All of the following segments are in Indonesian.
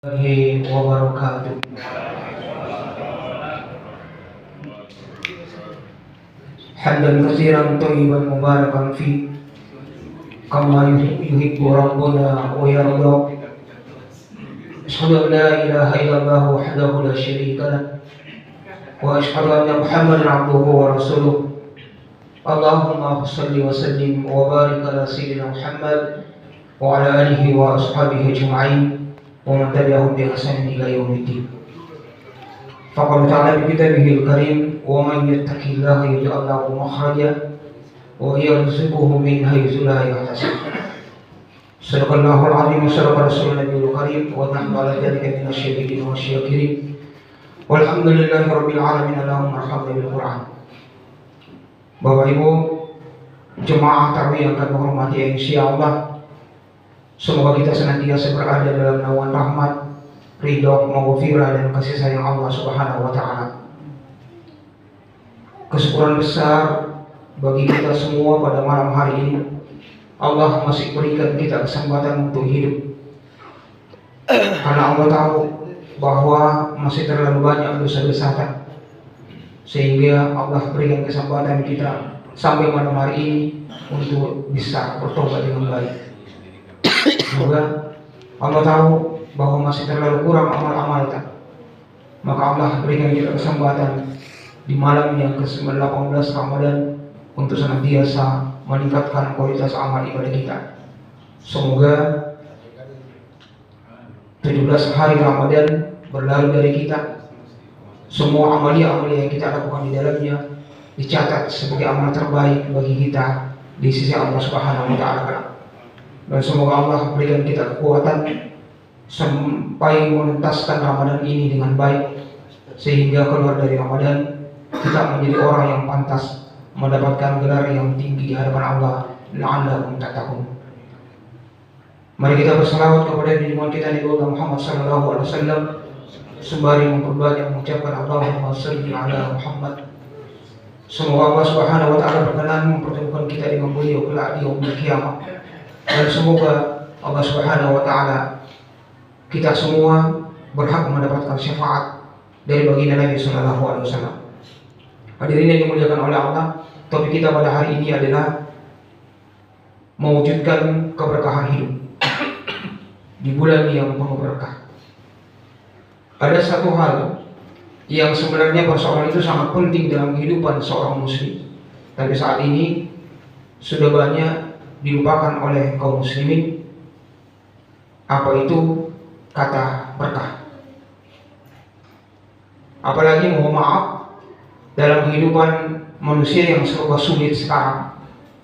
الله وبركاته. حمدا كثيرا طيبا مباركا فيه كما يحب ربنا ويرضى. أشهد أن لا إله إلا الله وحده لا شريك له وأشهد أن محمدا عبده ورسوله. اللهم صل وسلم وبارك على سيدنا محمد وعلى آله وأصحابه أجمعين ومن تبعهم بإحسان إلى يوم الدين. فقال تعالى بكتابه الكريم: ومن يتق الله يجعل له مخرجا ويرزقه من حيث لا يحتسب. صدق الله العظيم وصدق رسول النبي الكريم ونحن على ذلك من الشاهدين والشاكرين والحمد لله رب العالمين. اللهم ارحمنا بالقرآن. Bapak Ibu jemaah tarawih yang kami hormati insyaallah, semoga kita senantiasa berada dalam naungan rahmat, ridho, maghfirah dan kasih sayang Allah Subhanahu wa taala. Kesyukuran besar bagi kita semua pada malam hari ini. Allah masih berikan kita kesempatan untuk hidup. Karena Allah tahu bahwa masih terlalu banyak dosa-dosa kita, sehingga Allah berikan kesempatan kita sampai malam hari ini untuk bisa bertobat dengan baik. Semoga Allah tahu bahwa masih terlalu kurang amal-amal kita, maka Allah berikan kita kesempatan di malam yang ke-18 Ramadan untuk senantiasa meningkatkan kualitas amal ibadah kita. Semoga 17 hari Ramadan berlalu dari kita, semua amalia-amalia yang kita lakukan di dalamnya dicatat sebagai amal terbaik bagi kita di sisi Allah Subhanahu wa taala. Dan semoga Allah berikan kita kekuatan sampai menuntaskan Ramadan ini dengan baik, sehingga keluar dari Ramadan kita menjadi orang yang pantas mendapatkan gelar yang tinggi di hadapan Allah. La'allakum tattaqun. Mari kita berselawat kepada junjungan kita Nabi Muhammad sallallahu alaihi wasallam sembari memperbanyak mengucapkan Allahumma shalli ala Muhammad. Semoga Allah Subhanahu wa taala berkenan mempertemukan kita dengan beliau kelak di yaumul qiyamah. Dan semoga Allah Subhanahu wa taala kita semua berhak mendapatkan syafaat dari baginda Nabi sallallahu alaihi wasallam. Hadirin yang dimuliakan oleh Allah, topik kita pada hari ini adalah mewujudkan keberkahan hidup di bulan yang penuh berkah. Ada satu hal yang sebenarnya persoalan itu sangat penting dalam kehidupan seorang muslim, tapi saat ini sudah banyak dilupakan oleh kaum muslimin. Apa itu kata berkah? Apalagi mohon maaf, dalam kehidupan manusia yang serba sulit sekarang,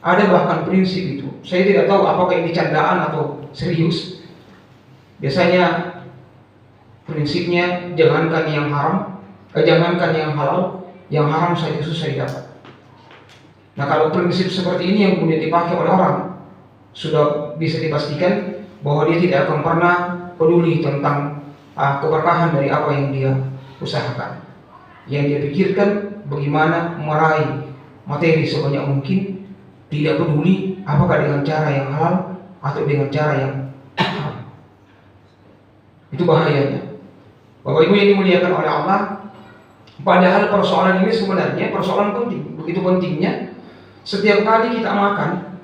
ada bahkan prinsip itu. Saya tidak tahu apakah ini candaan atau serius. Biasanya prinsipnya jangankan yang haram, jangankan yang halal, yang haram saja susah didapat. Nah, kalau prinsip seperti ini yang kemudian dipakai oleh orang, sudah bisa dipastikan bahwa dia tidak akan pernah peduli tentang keberkahan dari apa yang dia usahakan. Yang dia pikirkan bagaimana meraih materi sebanyak mungkin, tidak peduli apakah dengan cara yang halal atau dengan cara yang haram. Itu bahayanya. Bapak Ibu yang dimuliakan oleh Allah, padahal persoalan ini sebenarnya persoalan penting. Begitu pentingnya, setiap kali kita makan,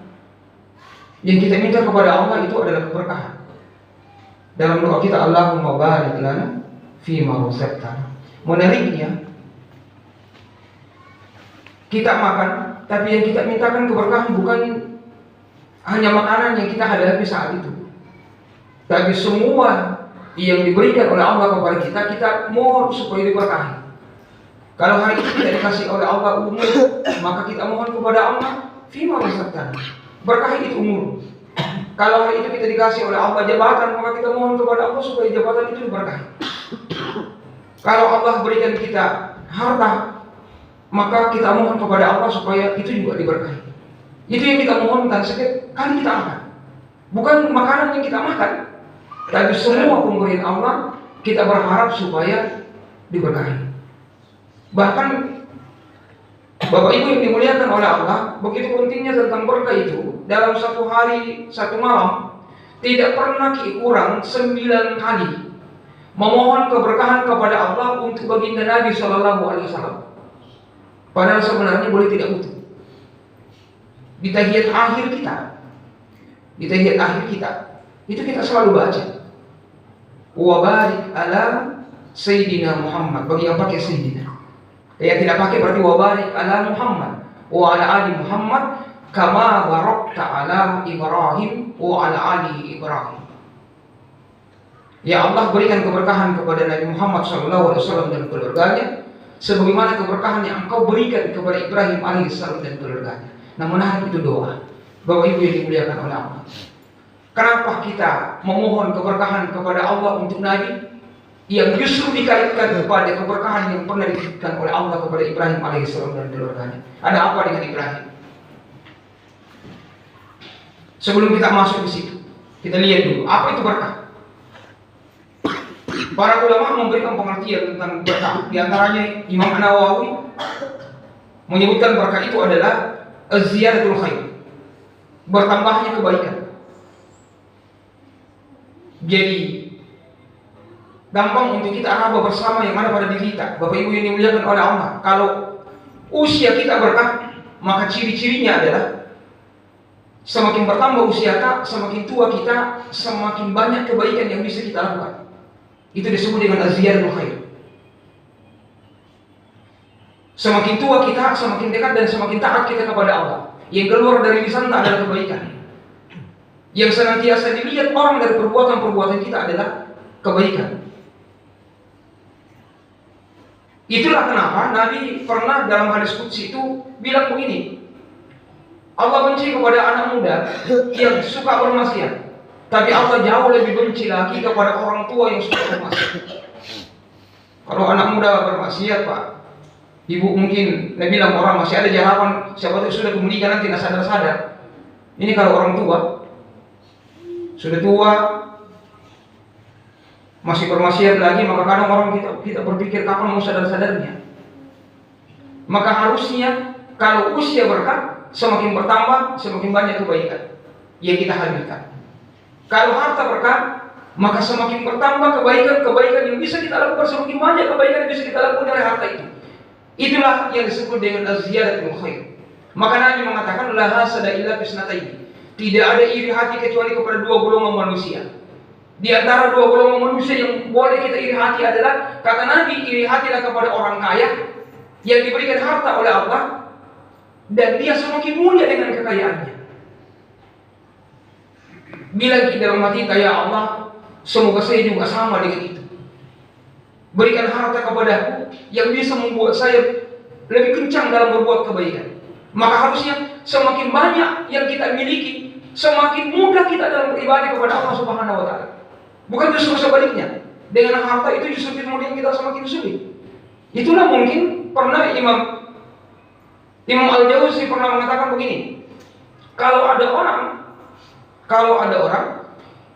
yang kita minta kepada Allah itu adalah keberkahan. Dalam doa kita, Allahumma barik lana fima razaqtana. Menariknya, kita makan, tapi yang kita mintakan keberkahan bukan hanya makanan yang kita hadapi saat itu, tapi semua yang diberikan oleh Allah kepada kita, kita mohon supaya diberkahi. Kalau hari ini tidak dikasih oleh Allah umur, maka kita mohon kepada Allah fima razaqtana, berkahi itu umur. Kalau hari itu kita dikasih oleh Allah jabatan, maka kita mohon kepada Allah supaya jabatan itu diberkahi. Kalau Allah berikan kita harta, maka kita mohon kepada Allah supaya itu juga diberkahi. Itu yang kita mohonkan setiap kali kita makan. Bukan makanan yang kita makan, tapi semua pemberian Allah kita berharap supaya diberkahi. Bahkan Bapak Ibu yang dimuliakan oleh Allah, begitu pentingnya tentang berkah itu. Dalam satu hari, satu malam, tidak pernah kurang 9 kali memohon keberkahan kepada Allah untuk baginda Nabi Shallallahu Alaihi Wasallam. Padahal sebenarnya boleh tidak butuh. Di tahiyat akhir kita, itu kita selalu baca, wa barik ala Sayyidina Muhammad. Bagi yang pakai Sayyidina, yang tidak pakai berarti wa barik ala Muhammad wa ala ali Muhammad kama barakta ala Ibrahim wa ala ali Ibrahim. Ya Allah, berikan keberkahan kepada Nabi Muhammad SAW dan keluarganya, sebagaimana keberkahan yang Engkau berikan kepada Ibrahim alaihissalam dan keluarganya. Nah, menarik itu doa, Bapak Ibu yang dimuliakan oleh Allah. Kenapa kita memohon keberkahan kepada Allah untuk Nabi yang justru dikaitkan kepada keberkahan yang pernah diberikan oleh Allah kepada Ibrahim alaihissalam dan keluarganya? Ada apa dengan Ibrahim? Sebelum kita masuk ke situ, kita lihat dulu apa itu berkah. Para ulama memberikan pengertian tentang berkah. Di antaranya Imam Nawawi menyebutkan berkah itu adalah az-ziyadatul khair, bertambahnya kebaikan. Jadi gampang untuk kita raba bersama yang ada pada diri kita. Bapak Ibu yang dimuliakan oleh Allah, kalau usia kita berkah, maka ciri-cirinya adalah semakin bertambah usia kita, semakin tua kita, semakin banyak kebaikan yang bisa kita lakukan. Itu disebut dengan az-ziyadatul khair. Semakin tua kita, semakin dekat dan semakin taat kita kepada Allah. Yang keluar dari lisan adalah kebaikan. Yang senantiasa dilihat orang dari perbuatan-perbuatan kita adalah kebaikan. Itulah kenapa Nabi pernah dalam hadis qudsi itu bilang begini, Allah benci kepada anak muda yang suka bermaksiat, tapi Allah jauh lebih benci lagi kepada orang tua yang suka bermaksiat. Kalau anak muda bermaksiat, Pak, ibu mungkin bilang orang masih ada harapan, siapa tahu sudah menikah nanti nggak sadar-sadar. Ini kalau orang tua sudah tua masih bermaksiat lagi, maka kadang orang kita berpikir kapan mau sadar-sadarnya. Maka harusnya kalau usia berkah, semakin bertambah, semakin banyak kebaikan yang kita hadirkan. Kalau harta berkah, maka semakin bertambah kebaikan yang bisa kita lakukan, semakin banyak kebaikan yang bisa kita lakukan dari harta itu. Itulah yang disebut dengan az-ziyadatul khair. Maka Nabi mengatakan la hasada illa fisnataini. Tidak ada iri hati kecuali kepada dua golongan manusia. Di antara dua golongan manusia yang boleh kita iri hati adalah, kata Nabi, iri hatilah kepada orang kaya yang diberikan harta oleh Allah dan dia semakin mulia dengan kekayaannya. Bilang kita dalam hati, ya Allah, semoga saya juga sama dengan itu. Berikan harta kepadaku yang bisa membuat saya lebih kencang dalam berbuat kebaikan. Maka harusnya semakin banyak yang kita miliki, semakin mudah kita dalam beribadah kepada Allah Subhanahu wa Ta'ala. Bukan justru sebaliknya. Dengan harta itu justru kemudian kita semakin sulit. Itulah mungkin pernah Imam Al-Jauzi pernah mengatakan begini, kalau ada orang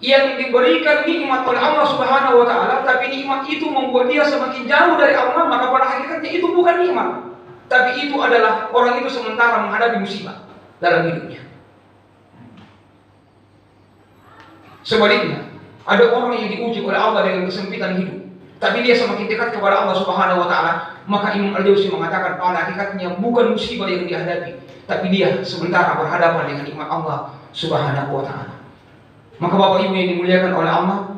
yang diberikan nikmat oleh Allah Subhanahu wa Ta'ala, tapi nikmat itu membuat dia semakin jauh dari Allah, maka pada hakikatnya itu bukan nikmat, tapi itu adalah orang itu sementara menghadapi musibah dalam hidupnya. Sebaliknya, ada orang yang diuji oleh Allah dengan kesempitan hidup, tapi dia semakin dekat kepada Allah Subhanahu wa Ta'ala, maka Imam Al-Jauzi mengatakan pada hakikatnya bukan musibah yang dihadapi, tapi dia sementara berhadapan dengan nikmat Allah Subhanahu wa Ta'ala. Maka Bapak Ibu yang dimuliakan oleh Allah,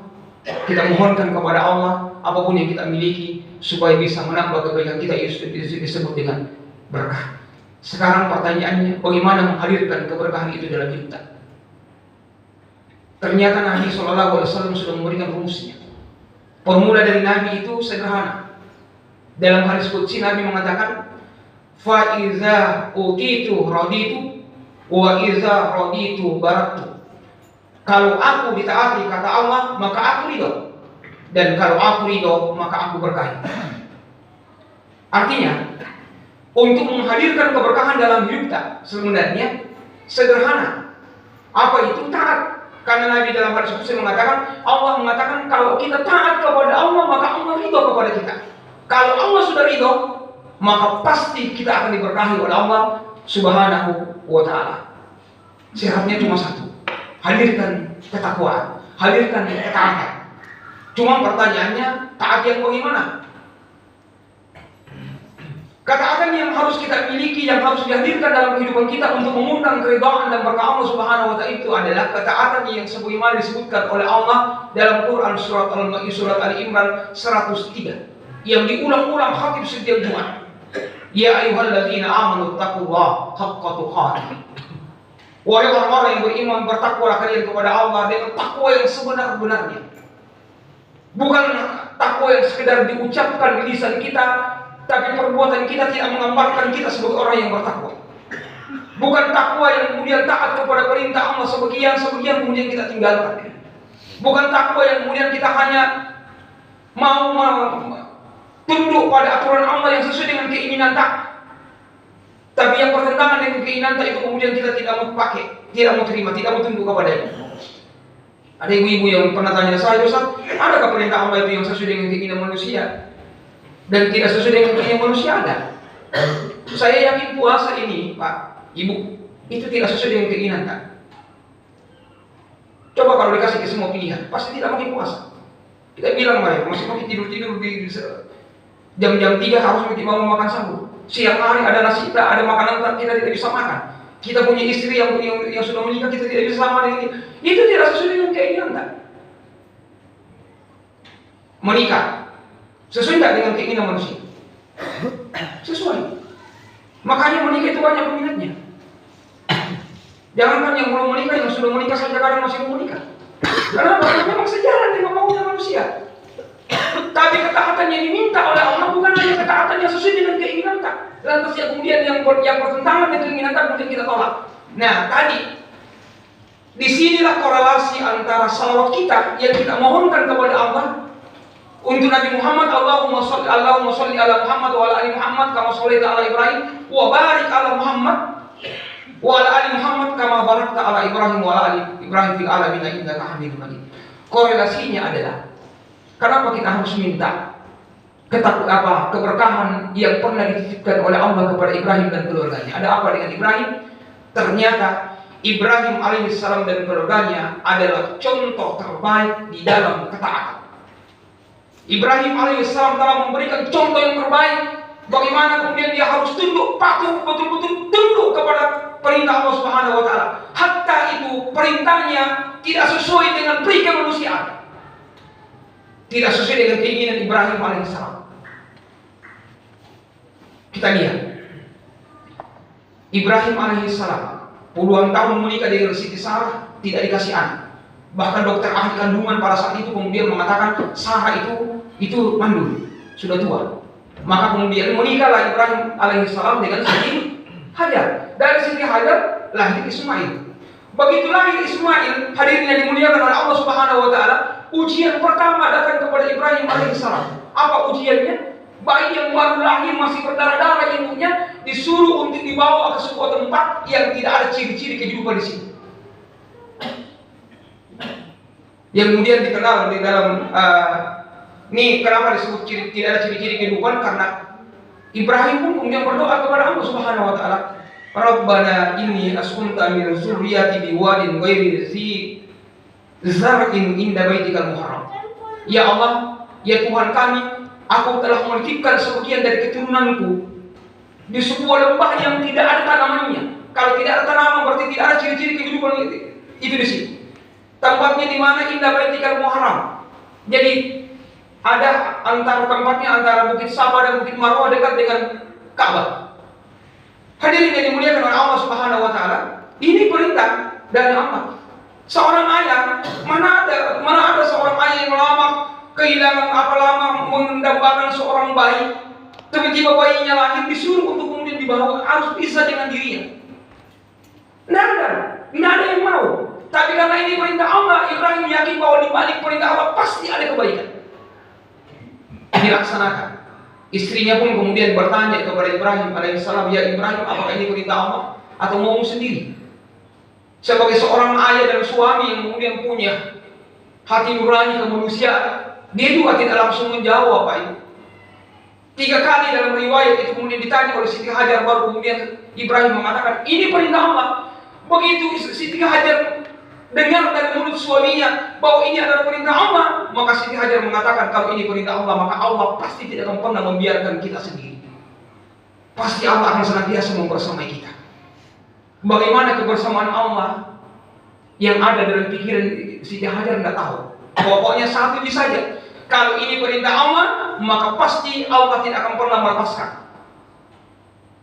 kita mohonkan kepada Allah apapun yang kita miliki supaya bisa menambah kebaikan kita, disebut dengan berkah. Sekarang pertanyaannya, bagaimana menghadirkan keberkahan itu dalam hidup kita? Ternyata Nabi SAW sudah memberikan rumusnya. Formula dari Nabi itu sederhana. Dalam hadis qudsi Nabi mengatakan, fa iza utitu raditu wa iza raditu baraktu. Kalau aku ditaati kata Allah, maka aku ridho, dan kalau aku ridho, maka aku berkahi. Artinya, untuk menghadirkan keberkahan dalam hidup kita sebenarnya sederhana. Apa itu? Taat. Karena Nabi dalam hadis qudsi mengatakan, Allah mengatakan kalau kita taat kepada Allah, maka Allah ridho kepada kita. Kalau Allah sudah ridho, maka pasti kita akan diberkahi oleh Allah Subhanahu wa Ta'ala. Syaratnya cuma satu, hadirkan ketakwaan, hadirkan ketaatan. Cuma pertanyaannya, taat yang bagaimana? Ketaatan yang harus kita miliki, yang harus dihadirkan dalam kehidupan kita untuk mengundang keridhaan dan berkah Allah Subhanahu wa Ta'ala itu adalah ketaatan yang sebagaimana disebutkan oleh Allah dalam Quran surat Al-Ma'idah surat Ali Imran 103 yang diulang-ulang khatib setiap Jumat. Ya ayyuhalladzina amanu taqullaha haqqa tuqatih. Wahai orang-orang yang beriman, bertakwalah kalian kepada Allah dengan takwa yang sebenar-benarnya. Bukan takwa yang sekedar diucapkan di lisan kita, tapi perbuatan kita tidak menggambarkan kita sebagai orang yang bertakwa. Bukan takwa yang kemudian taat kepada perintah Allah sebagian kemudian kita tinggalkan. Bukan takwa yang kemudian kita hanya mau tunduk pada aturan Allah yang sesuai dengan keinginan tak. Tapi yang bertentangan dengan keinginan tak itu kemudian kita tidak mau pakai, tidak mau terima, tidak mau tunduk kepadanya. Ada ibu-ibu yang pernah tanya saya, Ustaz, adakah perintah Allah itu yang sesuai dengan keinginan manusia dan tidak sesuai dengan keinginan manusia? Ada. Saya yakin puasa ini, Pak, Ibu, itu tidak sesuai dengan keinginan tak. Coba kalau dikasih ke semua pilihan, pasti tidak mau puasa. Kita bilang mereka masih mau tidur-tidur di jam-jam 3 harus mau makan sahur. Siang hari ada nasi, ada makanan kita tidak bisa makan. Kita punya istri yang sudah menikah, kita tidak bisa sama dengan dia. Itu tidak sesuai dengan keinginan tak? Menikah sesuai tidak dengan keinginan manusia? Sesuai. Makanya menikah itu banyak peminatnya. Jangankan yang belum menikah, yang sudah menikah saja kadang masih mau menikah. Kenapa? Karena memang sejalan dengan maunya manusia. Tapi ketaatan yang diminta oleh Allah bukan hanya ketaatan yang sesuai dengan keinginan tak. Lantas yang kemudian yang bertentangan dengan keinginan tak kemudian kita tolak. Nah tadi disinilah korelasi antara salawat kita yang kita mohonkan kepada Allah untuk Nabi Muhammad. Allahumma sholli ala Muhammad wa ala ali Muhammad kama shallaita ala Ibrahim wa barik ala Muhammad wa ala ali Muhammad kama barakta ala Ibrahim wa ala ali Ibrahim fil alamin innaka Hamidum Majid. Korelasinya adalah kenapa kita harus minta keberkahan yang pernah dititipkan oleh Allah kepada Ibrahim dan keluarganya. Ada apa dengan Ibrahim? Ternyata Ibrahim alaihissalam dan keluarganya adalah contoh terbaik di dalam ketaatan. Ibrahim alaihissalam telah memberikan contoh yang terbaik bagaimana kemudian dia harus tunduk, patuh, betul-betul tunduk kepada perintah Allah Subhanahu wa Ta'ala. Hatta itu perintahnya tidak sesuai dengan peri kemanusiaan, tidak sesuai dengan keinginan Ibrahim alaihissalam. Kita lihat Ibrahim alaihissalam puluhan tahun menikah dengan Siti Sarah, tidak dikasih anak. Bahkan dokter ahli kandungan pada saat itu kemudian mengatakan Sarah itu mandul, sudah tua. Maka kemudian menikahlah Ibrahim alaihissalam dengan Siti Hajar. Dari Siti Hajar lahir Ismail. Begitu lahir Ismail, hadirin yang dimuliakan oleh Allah Subhanahu wa Ta'ala, ujian pertama datang kepada Ibrahim alaihissalam. Apa ujiannya? Bayi yang baru lahir masih berdarah-darah ibunya disuruh untuk dibawa ke sebuah tempat yang tidak ada ciri-ciri kehidupan di situ. Yang kemudian dikenal di dalam ini kenapa disebut tidak ada ciri-ciri kehidupan, karena Ibrahim pun kemudian berdoa kepada Allah Subhanahu wa Ta'ala, Rabbana inni askunta min zurriyati biwadin ghairi zi zar'in inda baitikal muharram. Ya Allah, ya Tuhan kami, aku telah menitipkan sebagian dari keturunanku di sebuah lembah yang tidak ada tanamannya. Kalau tidak ada tanaman berarti tidak ada ciri-ciri kehidupan itu di sini. Tempatnya di mana? Indah Baitikal Muharram. Jadi ada tempatnya antara Bukit Safa dan Bukit Marwah dekat dengan Ka'bah. Hadirin yang dimuliakan oleh Allah Subhanahu wa Ta'ala, ini perintah dari Allah. Seorang ayah, mana ada seorang ayah yang lama kehilangan mendambakan seorang bayi, tiba-tiba bayinya lahir disuruh untuk kemudian dibawa harus pisah dengan dirinya. Tidak ada yang mau. Tapi karena ini perintah Allah, Ibrahim yakin bahwa di balik perintah Allah pasti ada kebaikan. Dilaksanakan. Istrinya pun kemudian bertanya kepada Ibrahim alaihissalam, ya Ibrahim, apakah ini perintah Allah atau mau sendiri? Sebagai seorang ayah dan suami yang kemudian punya hati nurani kemanusiaan, dia juga tidak langsung menjawab, Pak Ibu. 3 kali dalam riwayat itu kemudian ditanya oleh Siti Hajar, baru kemudian Ibrahim mengatakan ini perintah Allah. Begitu Siti Hajar dengar dari mulut suaminya bahwa ini adalah perintah Allah, maka Siti Hajar mengatakan kalau ini perintah Allah, maka Allah pasti tidak akan pernah membiarkan kita sendiri. Pasti Allah akan senantiasa membersamai kita. Bagaimana kebersamaan Allah yang ada dalam pikiran Siti Hajar tidak tahu. Pokoknya satu ini saja, kalau ini perintah Allah, maka pasti Allah tidak akan pernah melepaskan.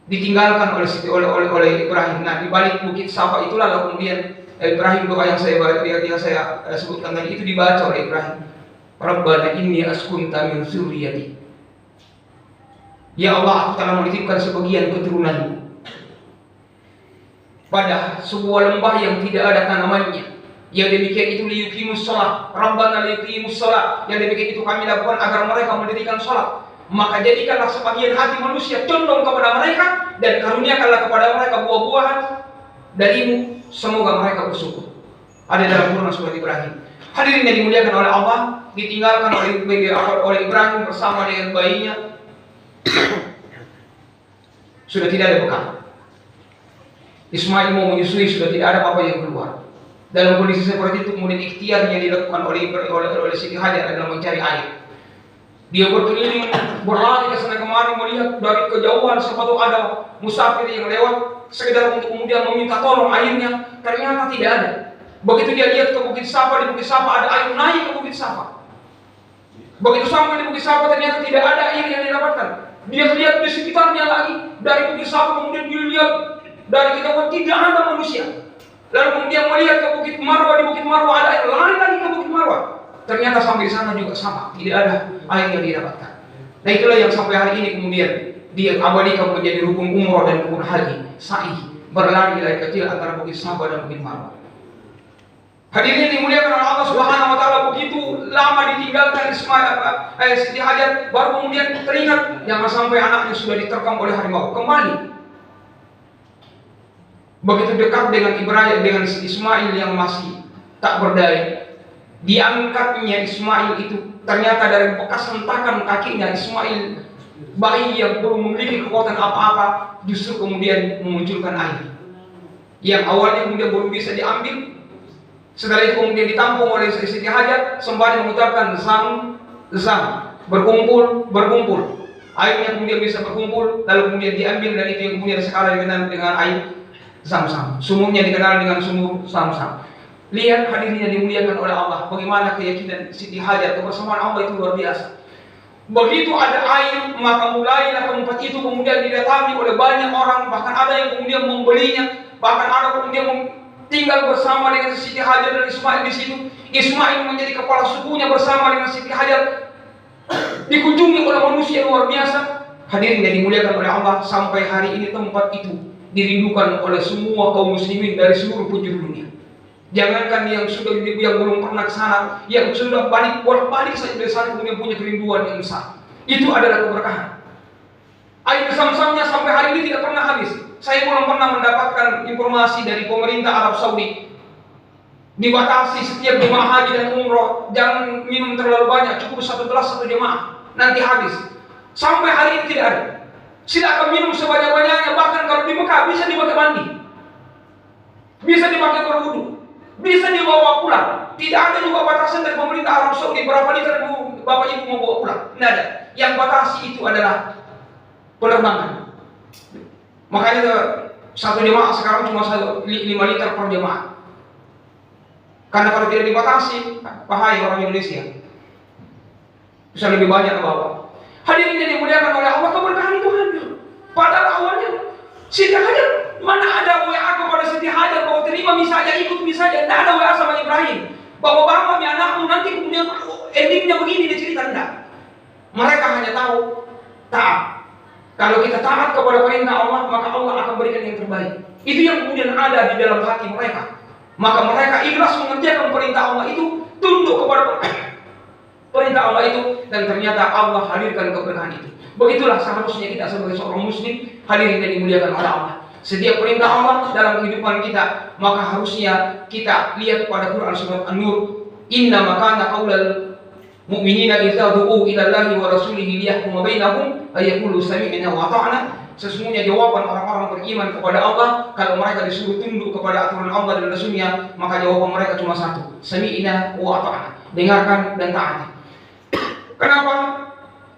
Ditinggalkan oleh Ibrahim. Nah, di balik bukit Safa itulah lalu kemudian Ibrahim, doa yang saya sebutkan tadi itu dibaca oleh Ibrahim. Rabbana inni askunta min dzurriyyati. Ya Allah, aku telah menitipkan sebagian keturunanmu pada sebuah lembah yang tidak ada tanamannya. Yang demikian itu liyuqimus shalah. Rabbana liyuqimus shalah. Yang demikian itu kami lakukan agar mereka mendirikan salat. Maka jadikanlah sebagian hati manusia condong kepada mereka, dan karuniakanlah kepada mereka buah-buahan darimu, semoga mereka bersyukur. Ada dalam Quran surat Ibrahim. Hadirin yang dimuliakan oleh Allah, ditinggalkan oleh Ibrahim bersama dengan bayinya. Sudah tidak ada bekal. Ismail mau menyusui, sudah tidak ada apa yang keluar. Dalam kondisi seperti itu kemudian ikhtiar yang dilakukan oleh Siti Hajar adalah mencari air. Dia berkeliling, berlari ke sana kemari, melihat dari kejauhan sepatu ada musafir yang lewat sekedar untuk kemudian meminta tolong airnya. Ternyata tidak ada. Begitu dia lihat ke Bukit Safa, di Bukit Safa ada air, naik ke Bukit Safa. Begitu sampai di Bukit Safa ternyata tidak ada air yang didapatkan. Dia lihat di sekitarnya lagi, dari Bukit Safa kemudian dilihat dari kejauhan tidak ada manusia. Lalu kemudian melihat ke Bukit Marwah, di Bukit Marwah ada air, lari lagi ke Bukit Marwah. Ternyata sampai sana juga sama, tidak ada air yang didapatkan. Nah itulah yang sampai hari ini kemudian dia abadikan menjadi rukun umrah dan rukun haji, sa'i, berlari dari kecil antara Bukit Safa dan Bukit Marwah. Hadirin dimuliakan oleh Allah Subhanahu wa taala, begitu lama ditinggalkan Siti Hajar, baru kemudian teringat jangan sampai anaknya sudah diterkam oleh harimau. Kembali. Begitu dekat dengan Ibrahim, dengan Ismail yang masih tak berdaya. Diangkatnya Ismail itu, ternyata dari bekas hentakan kakinya Ismail, bayi yang belum memiliki kekuatan apa-apa, justru kemudian memunculkan air yang awalnya kemudian belum bisa diambil. Setelah itu kemudian ditampung oleh Siti Hajar sembari mengucapkan zam, berkumpul. Airnya kemudian bisa berkumpul, lalu kemudian diambil, dan itu yang kemudian sekarang dengan air Zam-Zam. Sumurnya dikenal dengan sumur Zam-Zam. Lihat hadirin yang dimuliakan oleh Allah, bagaimana keyakinan Siti Hajar kebersamaan Allah itu luar biasa. Begitu ada air, maka mulailah tempat itu kemudian didatangi oleh banyak orang, bahkan ada yang kemudian membelinya, bahkan ada kemudian tinggal bersama dengan Siti Hajar dan Ismail di situ. Ismail menjadi kepala sukunya bersama dengan Siti Hajar. Dikunjungi oleh manusia luar biasa. Hadirin yang dimuliakan oleh Allah, sampai hari ini tempat itu dirindukan oleh semua kaum muslimin dari seluruh penjuru dunia. Jangankan yang belum pernah ke sana, yang sudah bolak-balik saja dari sana kemudian punya kerinduan yang besar. Itu adalah keberkahan. Air Zam-Zamnya sampai hari ini tidak pernah habis. Saya belum pernah mendapatkan informasi dari pemerintah Arab Saudi. Dibatasi setiap jemaah haji dan umroh, jangan minum terlalu banyak, cukup 1 gelas 1 jemaah, nanti habis. Sampai hari ini tidak ada. Silakan minum sebanyak-banyaknya, bahkan kalau di Mekah bisa dipakai mandi, bisa dipakai berwudu, bisa dibawa pulang. Tidak ada juga batasan dari pemerintah Arab Saudi berapa liter Bapak Ibu mau bawa pulang. Tidak ada. Yang batasi itu adalah penerbangan. Makanya 1 jemaah sekarang cuma 5 liter per jemaah. Karena kalau tidak dibatasi, bahaya orang Indonesia. Bisa lebih banyak bawa. Hadirin yang dimuliakan oleh Allah, keberkahan itu hadir. Padahal awalnya Siti Hajar, mana ada WA kepada Siti Hajar bahwa terima misalnya, ikut misalnya. Tidak ada WA sama Ibrahim bahwa bapak anakmu nanti kemudian endingnya begini dicerita. Tidak. Mereka hanya tahu taat. Kalau kita taat kepada perintah Allah, maka Allah akan berikan yang terbaik. Itu yang kemudian ada di dalam hati mereka. Maka mereka ikhlas mengerjakan perintah Allah itu, tunduk kepada perintah Allah itu, dan ternyata Allah hadirkan keberkahan itu. Begitulah seharusnya kita sebagai seorang muslim, hadirin yang dimuliakan oleh Allah. Setiap perintah Allah dalam kehidupan kita, maka harusnya kita lihat pada Quran surat An-Nur, inna makana qaulal mu'minina idza du'u ila Allahi wa rasulihi liyahkuma bainahum ay yaqulu sami'na wa ata'na Sesungguhnya jawaban orang-orang beriman kepada Allah, kalau mereka disuruh tunduk kepada aturan Allah dan Rasulnya, maka jawaban mereka cuma satu, sami'na wa ata'na, dengarkan dan taati. Kenapa?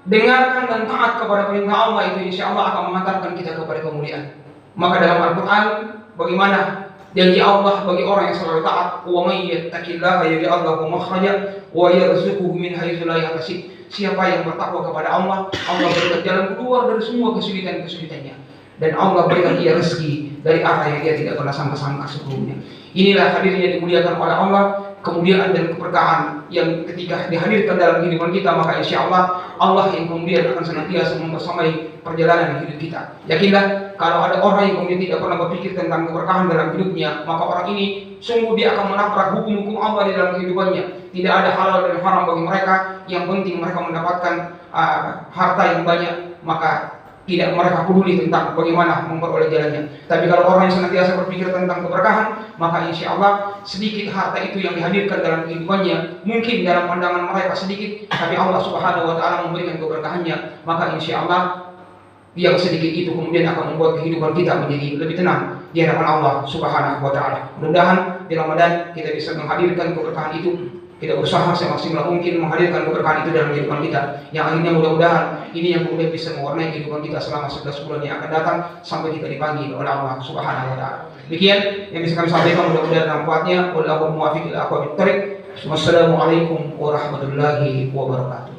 Dengarkan dan taat kepada perintah Allah itu insya Allah akan mengantarkan kita kepada kemuliaan. Maka dalam Al-Quran, bagaimana janji Allah bagi orang yang selalu taat, wa may yattaqillaha yaj'al lahu makhraja wa yarzuquhu min haitsu la yahtasib. Siapa yang bertakwa kepada Allah, Allah berikan jalan keluar dari semua kesulitan-kesulitannya, dan Allah berikan dia rezeki dari arah yang dia tidak pernah sangka-sangka sebelumnya. Inilah hadirnya dimuliakan oleh Allah, kemuliaan dan keberkahan yang ketika dihadirkan dalam kehidupan kita, maka insya Allah Allah yang kemudian akan senantiasa membersamai perjalanan hidup kita. Yakinlah kalau ada orang yang kemudian tidak pernah berpikir tentang keberkahan dalam hidupnya, maka orang ini sungguh dia akan menabrak hukum-hukum Allah di dalam kehidupannya. Tidak ada halal dan haram bagi mereka, yang penting mereka mendapatkan harta yang banyak, maka tidak mereka peduli tentang bagaimana memperoleh jalannya. Tapi kalau orang yang senantiasa berpikir tentang keberkahan, maka insya Allah sedikit harta itu yang dihadirkan dalam kehidupannya, mungkin dalam pandangan mereka sedikit, tapi Allah Subhanahu wa Ta'ala memberikan keberkahannya, maka insya Allah yang sedikit itu kemudian akan membuat kehidupan kita menjadi lebih tenang di hadapan Allah Subhanahu wa Ta'ala. Mudah-mudahan di Ramadan kita bisa menghadirkan keberkahan itu. Kita berusaha semaksimal mungkin menghadirkan keberkahan itu dalam kehidupan kita, yang akhirnya mudah-mudahan ini yang kemudian bisa mewarnai kehidupan kita selama 11 bulan yang akan datang sampai kita dipanggil oleh Allah Subhanahu wa Ta'ala. Demikian yang bisa kami sampaikan, mudah-mudahan manfaatnya. Wallahu muwaffiq ila aqwamit thoriq. Wassalamualaikum warahmatullahi wabarakatuh.